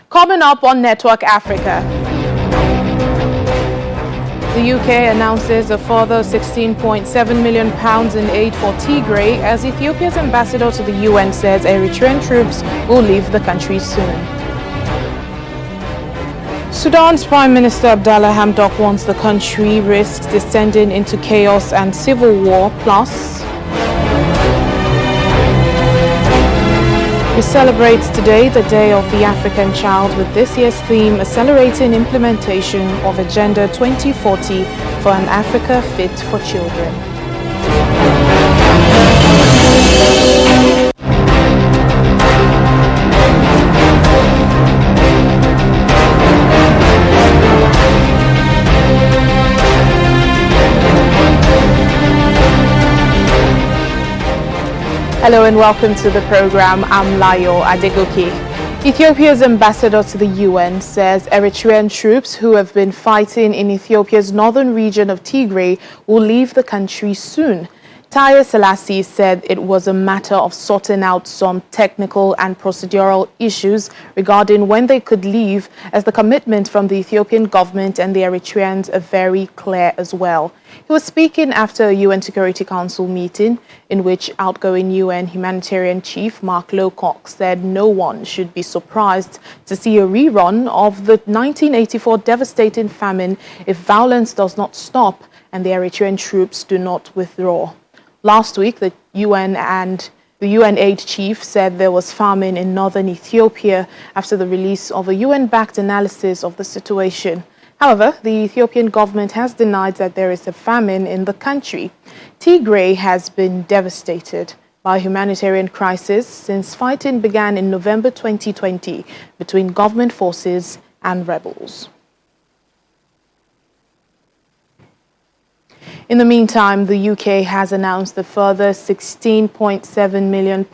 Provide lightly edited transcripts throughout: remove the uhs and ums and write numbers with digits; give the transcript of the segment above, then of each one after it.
Coming up on Network Africa, the UK announces a further £16.7 million in aid for Tigray as Ethiopia's ambassador to the UN says Eritrean troops will leave the country soon. Sudan's Prime Minister Abdallah Hamdok warns the country risks descending into chaos and civil war. Plus, we celebrate today the Day of the African Child with this year's theme, Accelerating Implementation of Agenda 2040 for an Africa Fit for Children. Hello and welcome to the program. I'm Layo Adegoke. Ethiopia's ambassador to the UN says Eritrean troops who have been fighting in Ethiopia's northern region of Tigray will leave the country soon. Taye Selassie said it was a matter of sorting out some technical and procedural issues regarding when they could leave, as the commitment from the Ethiopian government and the Eritreans are very clear as well. He was speaking after a UN Security Council meeting in which outgoing UN humanitarian chief Mark Lowcock said no one should be surprised to see a rerun of the 1984 devastating famine if violence does not stop and the Eritrean troops do not withdraw. Last week, the UN aid chief said there was famine in northern Ethiopia after the release of a UN-backed analysis of the situation. However, the Ethiopian government has denied that there is a famine in the country. Tigray has been devastated by a humanitarian crisis since fighting began in November 2020 between government forces and rebels. In the meantime, the UK has announced a further £16.7 million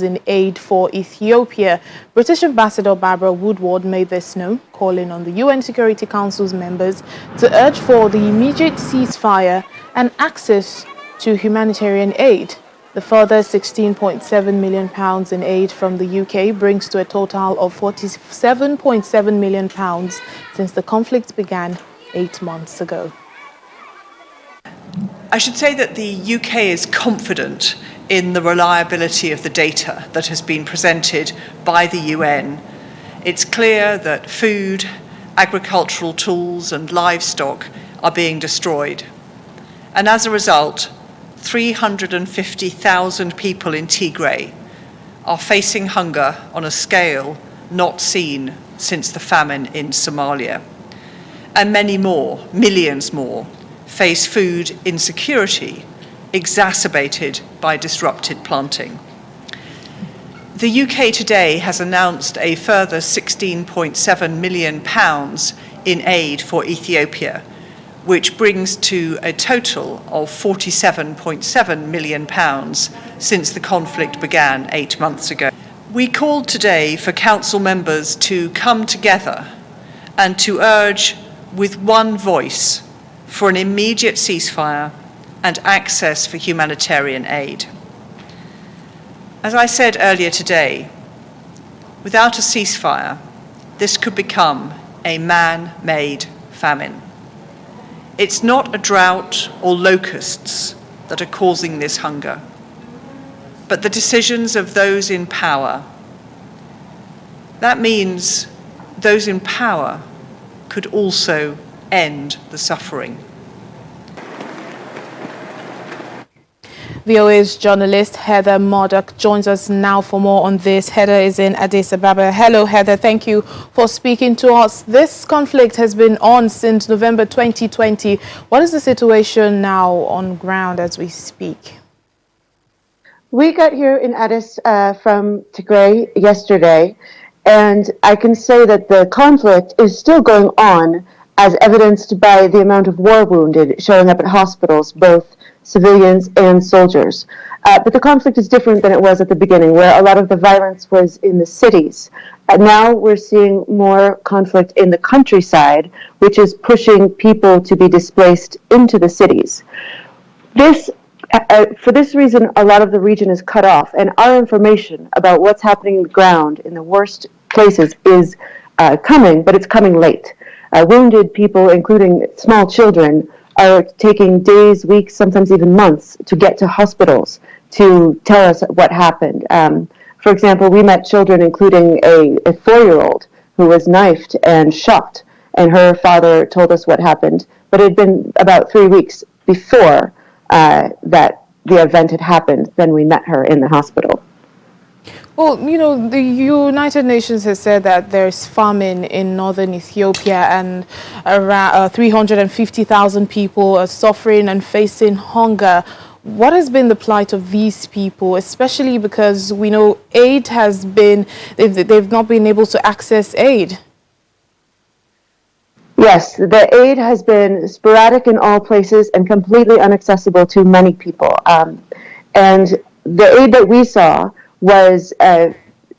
in aid for Ethiopia. British Ambassador Barbara Woodward made this known, calling on the UN Security Council's members to urge for the immediate ceasefire and access to humanitarian aid. The further £16.7 million in aid from the UK brings to a total of £47.7 million since the conflict began 8 months ago. I should say that the UK is confident in the reliability of the data that has been presented by the UN. It's clear that food, agricultural tools and livestock are being destroyed. And as a result, 350,000 people in Tigray are facing hunger on a scale not seen since the famine in Somalia. And many more, millions more, face food insecurity exacerbated by disrupted planting. The UK today has announced a further £16.7 million in aid for Ethiopia, which brings to a total of £47.7 million since the conflict began 8 months ago. We called today for Council members to come together and to urge with one voice for an immediate ceasefire and access for humanitarian aid. As I said earlier today, without a ceasefire, this could become a man-made famine. It's not a drought or locusts that are causing this hunger, but the decisions of those in power. That means those in power could also end the suffering. VOA's journalist Heather Murdoch joins us now for more on this. Heather is in Addis Ababa. Hello, Heather. Thank you for speaking to us. This conflict has been on since November 2020. What is the situation now on ground as we speak? We got here in Addis from Tigray yesterday, and I can say that the conflict is still going on, as evidenced by the amount of war wounded showing up at hospitals, both civilians and soldiers. But the conflict is different than it was at the beginning, where a lot of the violence was in the cities. Now we're seeing more conflict in the countryside, which is pushing people to be displaced into the cities. For this reason, a lot of the region is cut off, and our information about what's happening on the ground in the worst places is coming, but it's coming late. Wounded people, including small children, are taking days, weeks, sometimes even months to get to hospitals to tell us what happened. For example, we met children, including a 4-year-old who was knifed and shot, and her father told us what happened. But it had been about 3 weeks before that the event had happened. Then we met her in the hospital. Well, you know, the United Nations has said that there's famine in northern Ethiopia and around 350,000 people are suffering and facing hunger. What has been the plight of these people, especially because we know aid has been, they've not been able to access aid? Yes, the aid has been sporadic in all places and completely inaccessible to many people. And the aid that we saw was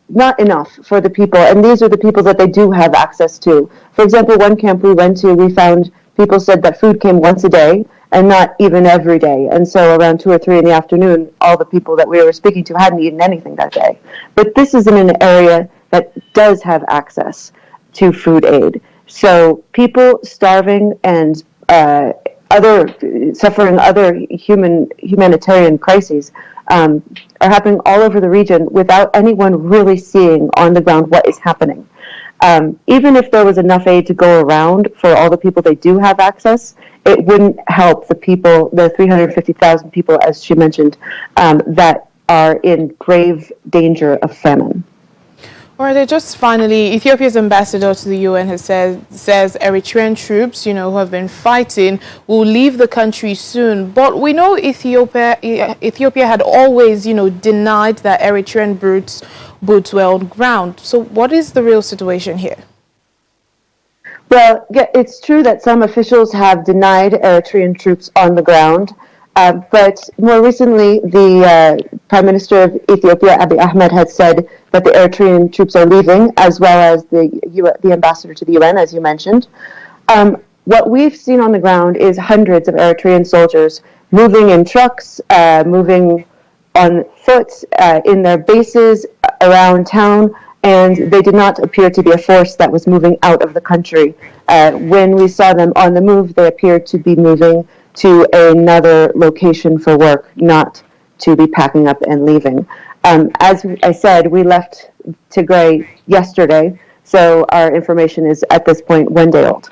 not enough for the people, and these are the people that they do have access to. For example, one camp we went to, we found people said that food came once a day and not even every day. And so around 2 or 3 in the afternoon, all the people that we were speaking to hadn't eaten anything that day. But this is in an area that does have access to food aid. So people starving and suffering other humanitarian crises are happening all over the region without anyone really seeing on the ground what is happening. Even if there was enough aid to go around for all the people they do have access, it wouldn't help the people, the 350,000 people, as she mentioned, that are in grave danger of famine. All right, just finally, Ethiopia's ambassador to the UN has says Eritrean troops, you know, who have been fighting will leave the country soon. But we know Ethiopia had always, you know, denied that Eritrean boots were on ground. So what is the real situation here? Well, yeah, it's true that some officials have denied Eritrean troops on the ground. But more recently, the Prime Minister of Ethiopia, Abiy Ahmed, had said that the Eritrean troops are leaving, as well as the ambassador to the UN, as you mentioned. What we've seen on the ground is hundreds of Eritrean soldiers moving in trucks, moving on foot, in their bases around town, and they did not appear to be a force that was moving out of the country. When we saw them on the move, they appeared to be moving to another location for work, not to be packing up and leaving. As I said, we left Tigray yesterday, so our information is at this point 1 day old.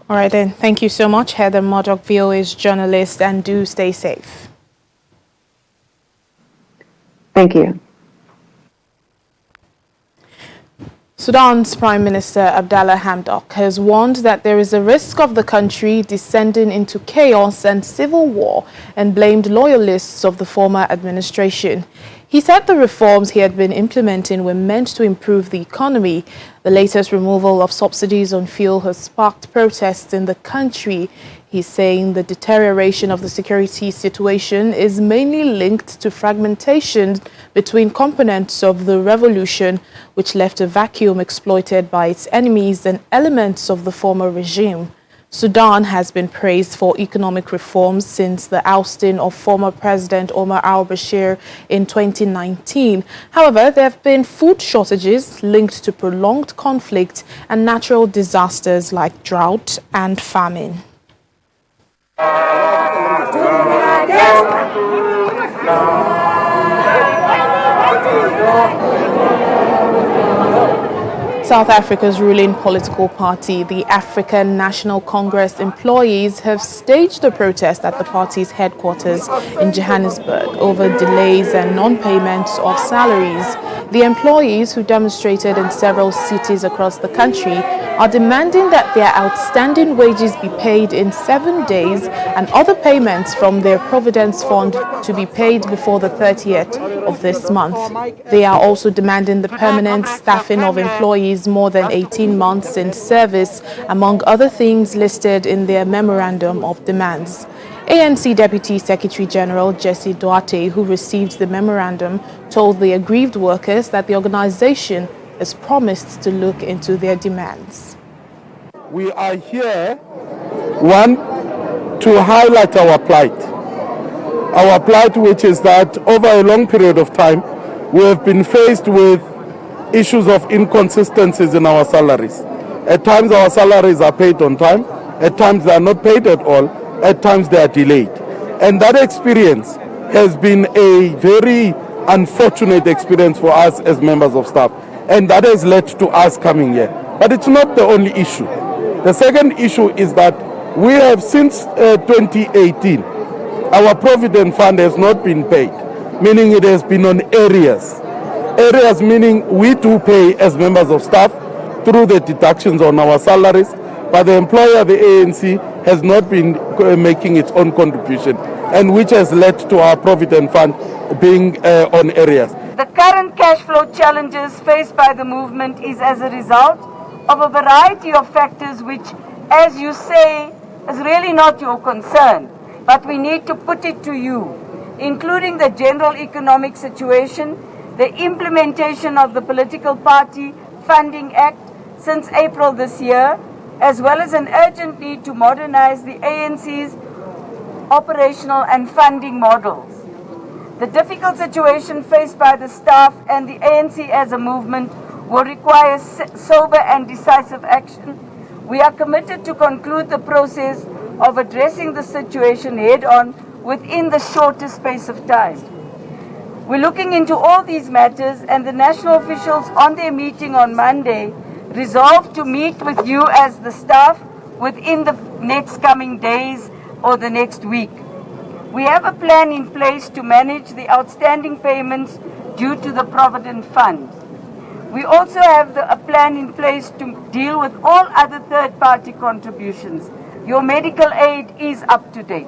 All right then, thank you so much, Heather Murdock, VOA's journalist, and do stay safe. Thank you. Sudan's Prime Minister Abdallah Hamdok has warned that there is a risk of the country descending into chaos and civil war and blamed loyalists of the former administration. He said the reforms he had been implementing were meant to improve the economy. The latest removal of subsidies on fuel has sparked protests in the country. He's saying the deterioration of the security situation is mainly linked to fragmentation between components of the revolution, which left a vacuum exploited by its enemies and elements of the former regime. Sudan has been praised for economic reforms since the ousting of former President Omar al-Bashir in 2019. However, there have been food shortages linked to prolonged conflict and natural disasters like drought and famine. South Africa's ruling political party, the African National Congress employees, have staged a protest at the party's headquarters in Johannesburg over delays and non-payments of salaries. The employees, who demonstrated in several cities across the country, are demanding that their outstanding wages be paid in 7 days and other payments from their Providence Fund to be paid before the 30th of this month. They are also demanding the permanent staffing of employees more than 18 months in service, among other things listed in their memorandum of demands. ANC Deputy Secretary General Jesse Duarte, who received the memorandum, told the aggrieved workers that the organization has promised to look into their demands. We are here, one, to highlight our plight. Our plight, which is that over a long period of time, we have been faced with issues of inconsistencies in our salaries. At times our salaries are paid on time, at times they are not paid at all, at times they are delayed. And that experience has been a very unfortunate experience for us as members of staff, and that has led to us coming here. But it's not the only issue. The second issue is that we have since 2018, our Provident Fund has not been paid, meaning it has been on arrears. Arrears meaning we do pay as members of staff through the deductions on our salaries, but the employer, the ANC, has not been making its own contribution, and which has led to our Provident Fund being on arrears. The current cash flow challenges faced by the movement is as a result of a variety of factors which, as you say, is really not your concern, but we need to put it to you, including the general economic situation, the implementation of the Political Party Funding Act since April this year, as well as an urgent need to modernize the ANC's operational and funding models. The difficult situation faced by the staff and the ANC as a movement will require sober and decisive action. We are committed to conclude the process of addressing the situation head-on within the shortest space of time. We're looking into all these matters, and the national officials on their meeting on Monday resolved to meet with you as the staff within the next coming days or the next week. We have a plan in place to manage the outstanding payments due to the Provident Fund. We also have a plan in place to deal with all other third-party contributions. Your medical aid is up to date.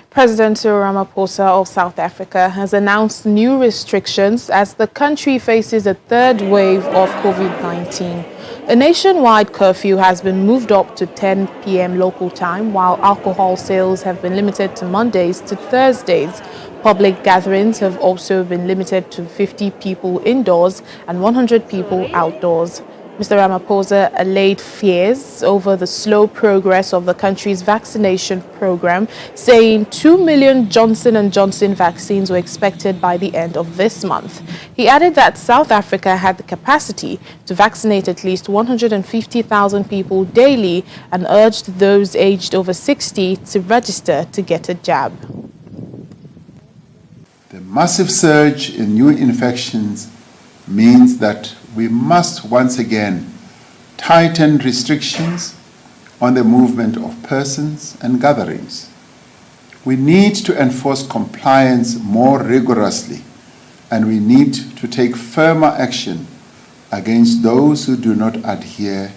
President Cyril Ramaphosa of South Africa has announced new restrictions as the country faces a third wave of COVID-19. A nationwide curfew has been moved up to 10 p.m. local time, while alcohol sales have been limited to Mondays to Thursdays. Public gatherings have also been limited to 50 people indoors and 100 people outdoors. Mr. Ramaphosa allayed fears over the slow progress of the country's vaccination program, saying 2 million Johnson & Johnson vaccines were expected by the end of this month. He added that South Africa had the capacity to vaccinate at least 150,000 people daily and urged those aged over 60 to register to get a jab. The massive surge in new infections means that we must once again tighten restrictions on the movement of persons and gatherings. We need to enforce compliance more rigorously, and we need to take firmer action against those who do not adhere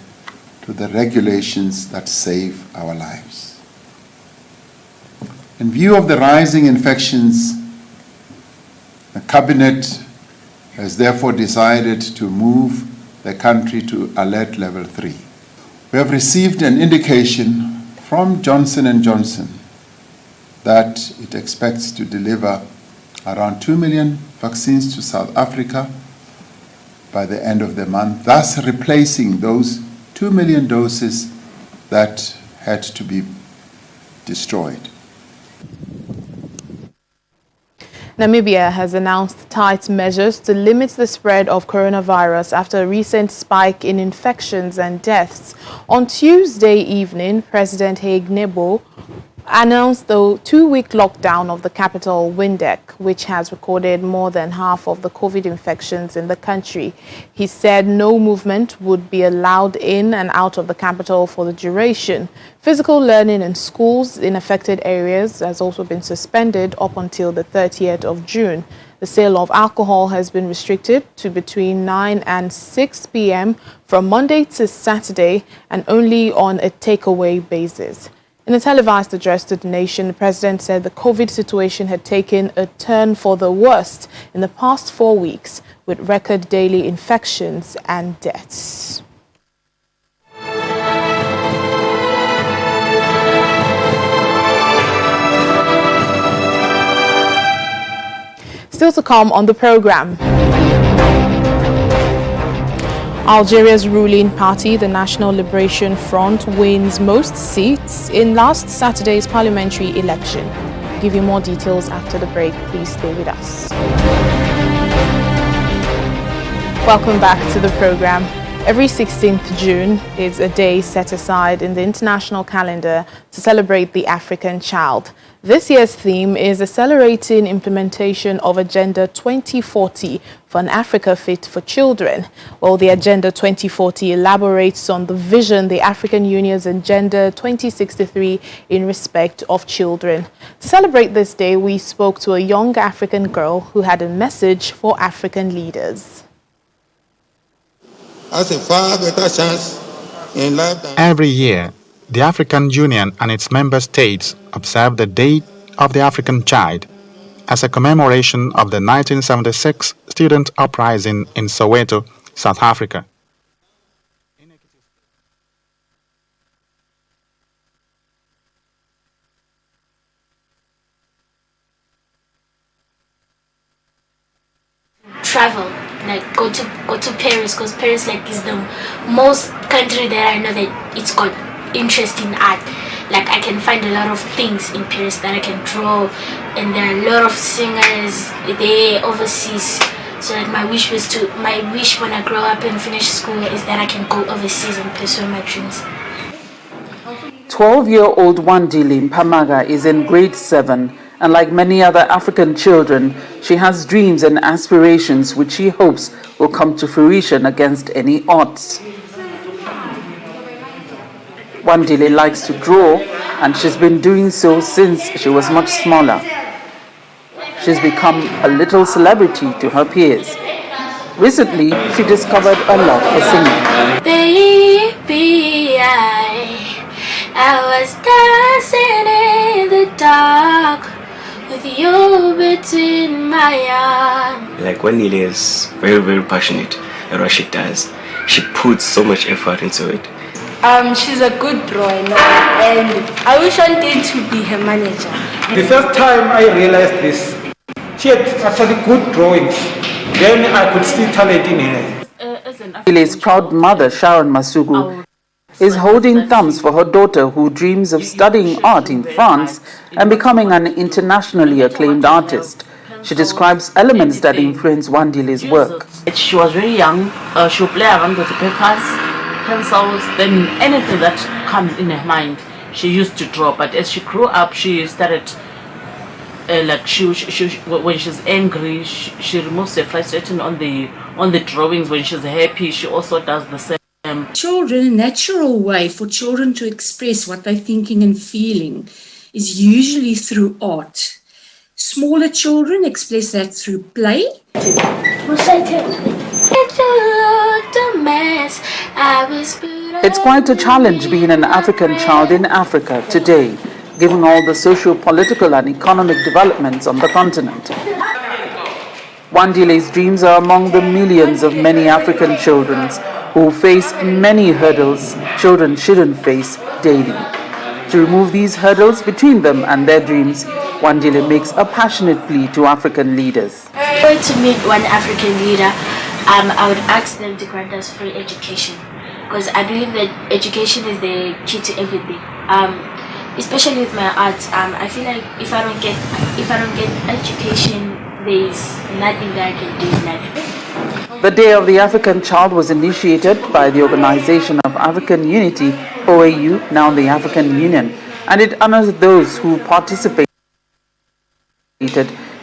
to the regulations that save our lives. In view of the rising infections, the Cabinet has therefore decided to move the country to alert level 3. We have received an indication from Johnson & Johnson that it expects to deliver around 2 million vaccines to South Africa by the end of the month, thus replacing those 2 million doses that had to be destroyed. Namibia has announced tight measures to limit the spread of coronavirus after a recent spike in infections and deaths. On Tuesday evening, President Hage Geingob announced the 2-week lockdown of the capital, Windhoek, which has recorded more than half of the COVID infections in the country. He said no movement would be allowed in and out of the capital for the duration. Physical learning in schools in affected areas has also been suspended up until the 30th of June. The sale of alcohol has been restricted to between 9 and 6 p.m. from Monday to Saturday and only on a takeaway basis. In a televised address to the nation, the president said the COVID situation had taken a turn for the worst in the past 4 weeks, with record daily infections and deaths. Still to come on the program. Algeria's ruling party, the National Liberation Front, wins most seats in last Saturday's parliamentary election. I'll give you more details after the break. Please stay with us. Welcome back to the program. Every 16th June is a day set aside in the international calendar to celebrate the African child. This year's theme is accelerating implementation of Agenda 2040 for an Africa fit for children. Well, the Agenda 2040 elaborates on the vision the African Union's Agenda 2063 in respect of children. To celebrate this day, we spoke to a young African girl who had a message for African leaders. As a far better chance in life than Every year, the African Union and its member states observe the Day of the African Child as a commemoration of the 1976 student uprising in Soweto, South Africa. Travel, like go to Paris, because Paris like is the most country that I know that it's got interest in art. Like I can find a lot of things in Paris that I can draw, and there are a lot of singers there overseas. So like my wish when I grow up and finish school is that I can go overseas and pursue my dreams. 12-year-old Wandile Mpamaga is in grade 7, and like many other African children, she has dreams and aspirations which she hopes will come to fruition against any odds. Wandile likes to draw, and she's been doing so since she was much smaller. She's become a little celebrity to her peers. Recently, she discovered a love for singing. Baby, I was dancing in the dark with you between my arms. Like Wandile is very, very passionate at what she does. She puts so much effort into it. She's a good drawer, and I wish one day to be her manager. The first time I realized this, she had actually good drawings. Then I could see talent in her. Wandile's proud mother, Sharon Masugu, is holding thumbs for her daughter who dreams of studying art in France and becoming an internationally acclaimed artist. She describes elements that influence Wandile's work. She was very young. She would play around with the papers, pencils, then anything that comes in her mind, she used to draw. But as she grew up, she started, when she's angry, she removes the frustration on the drawings. When she's happy, she also does the same. Children, a natural way for children to express what they're thinking and feeling is usually through art. Smaller children express that through play. It's quite a challenge being an African child in Africa today, given all the socio-political and economic developments on the continent. Wandile's dreams are among the millions of many African children who face many hurdles children shouldn't face daily. To remove these hurdles between them and their dreams, Wandile makes a passionate plea to African leaders. If I were to meet one African leader, I would ask them to grant us free education, because I believe that education is the key to everything. Especially with my art, I feel like if I don't get education, there's nothing that I can do in life. The Day of the African Child was initiated by the Organization of African Unity, OAU, now the African Union, and it honors those who participated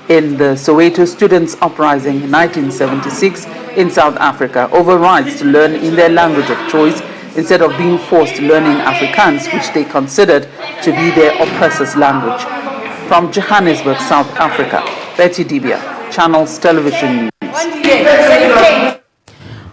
in the Soweto Students' Uprising in 1976 in South Africa over rights to learn in their language of choice instead of being forced to learn in Afrikaans, which they considered to be their oppressor's language. From Johannesburg, South Africa, Betty Dibia, Channels Television News.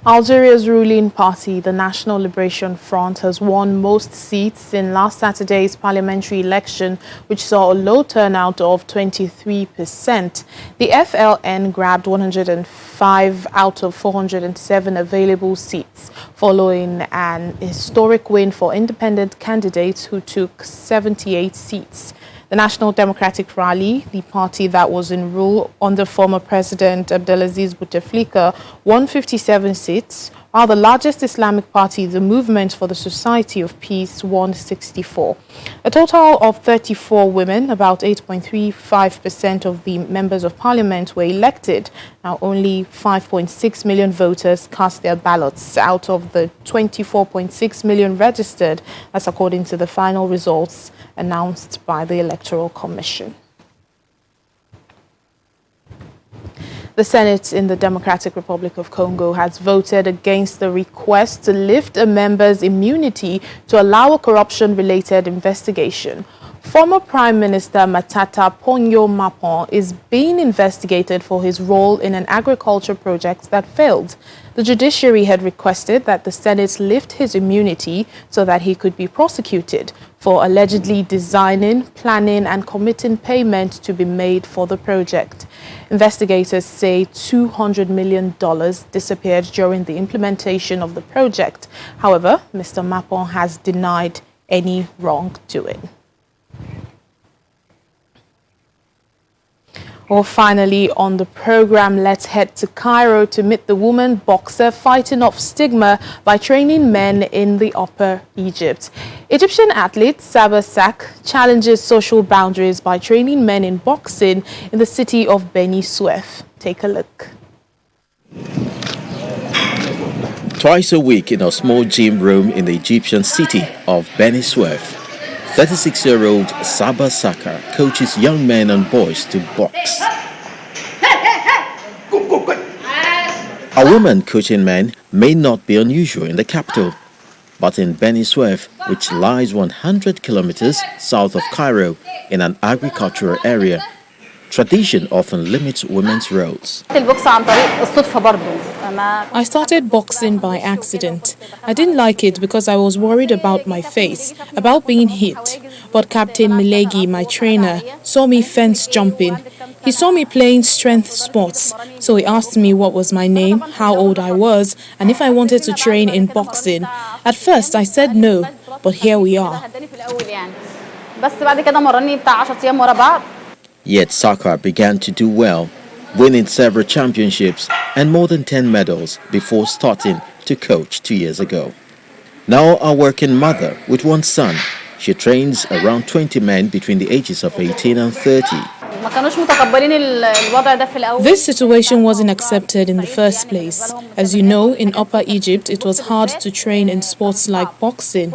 Algeria's ruling party, the National Liberation Front, has won most seats in last Saturday's parliamentary election, which saw a low turnout of 23%. The FLN grabbed 105 out of 407 available seats, following an historic win for independent candidates who took 78 seats. The National Democratic Rally, the party that was in rule under former President Abdelaziz Bouteflika, won 57 seats, while the largest Islamic party, the Movement for the Society of Peace, won 64. A total of 34 women, about 8.35% of the members of parliament, were elected. Now, only 5.6 million voters cast their ballots out of the 24.6 million registered, as according to the final results announced by the Electoral Commission. The Senate in the Democratic Republic of Congo has voted against the request to lift a member's immunity to allow a corruption-related investigation. Former Prime Minister Matata Ponyo Mapon is being investigated for his role in an agriculture project that failed. The judiciary had requested that the Senate lift his immunity so that he could be prosecuted for allegedly designing, planning and committing payment to be made for the project. Investigators say $200 million disappeared during the implementation of the project. However, Mr. Mapon has denied any wrongdoing. Well, finally, on the program, let's head to Cairo to meet the woman boxer fighting off stigma by training men in the Upper Egypt. Egyptian athlete Saba Sak challenges social boundaries by training men in boxing in the city of Beni Suef. Take a look. Twice a week in a small gym room in the Egyptian city of Beni Suef, 36-year-old Saba Saka coaches young men and boys to box. A woman coaching men may not be unusual in the capital, but in Beni Suef, which lies 100 kilometers south of Cairo in an agricultural area, tradition often limits women's roles. I started boxing by accident. I didn't like it because I was worried about my face, about being hit. But Captain Milegi, my trainer, saw me fence jumping. He saw me playing strength sports, so he asked me what was my name, how old I was, and if I wanted to train in boxing. At first I said no, but here we are. Yet Saka began to do well, winning several championships and more than 10 medals before starting to coach 2 years ago. Now a working mother with one son, she trains around 20 men between the ages of 18 and 30. This situation wasn't accepted in the first place. As you know, in Upper Egypt, it was hard to train in sports like boxing.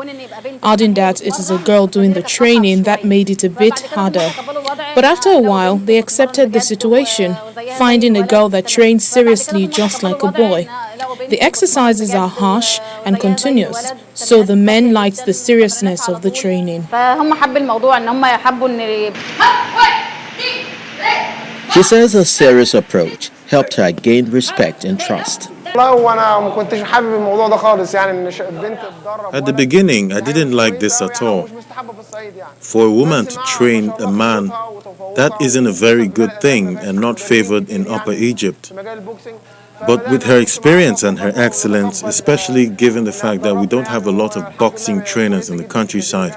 Adding that it is a girl doing the training, that made it a bit harder. But after a while, they accepted the situation, finding a girl that trains seriously just like a boy. The exercises are harsh and continuous, so the men liked the seriousness of the training. She says a serious approach helped her gain respect and trust. At the beginning, I didn't like this at all. For a woman to train a man, that isn't a very good thing and not favored in Upper Egypt. But with her experience and her excellence, especially given the fact that we don't have a lot of boxing trainers in the countryside,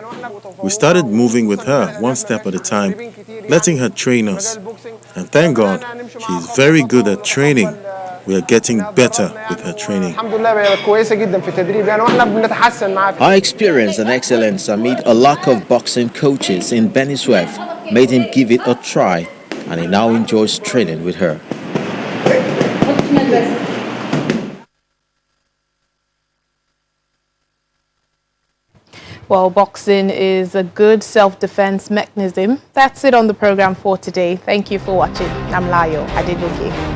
we started moving with her one step at a time, letting her train us. And thank God, she's very good at training. We are getting better with her training. Her experience and excellence amid a lack of boxing coaches in Beni Suef made him give it a try, and he now enjoys training with her. Well, boxing is a good self-defense mechanism. That's it on the program for today. Thank you for watching. I'm Layo Adegoke.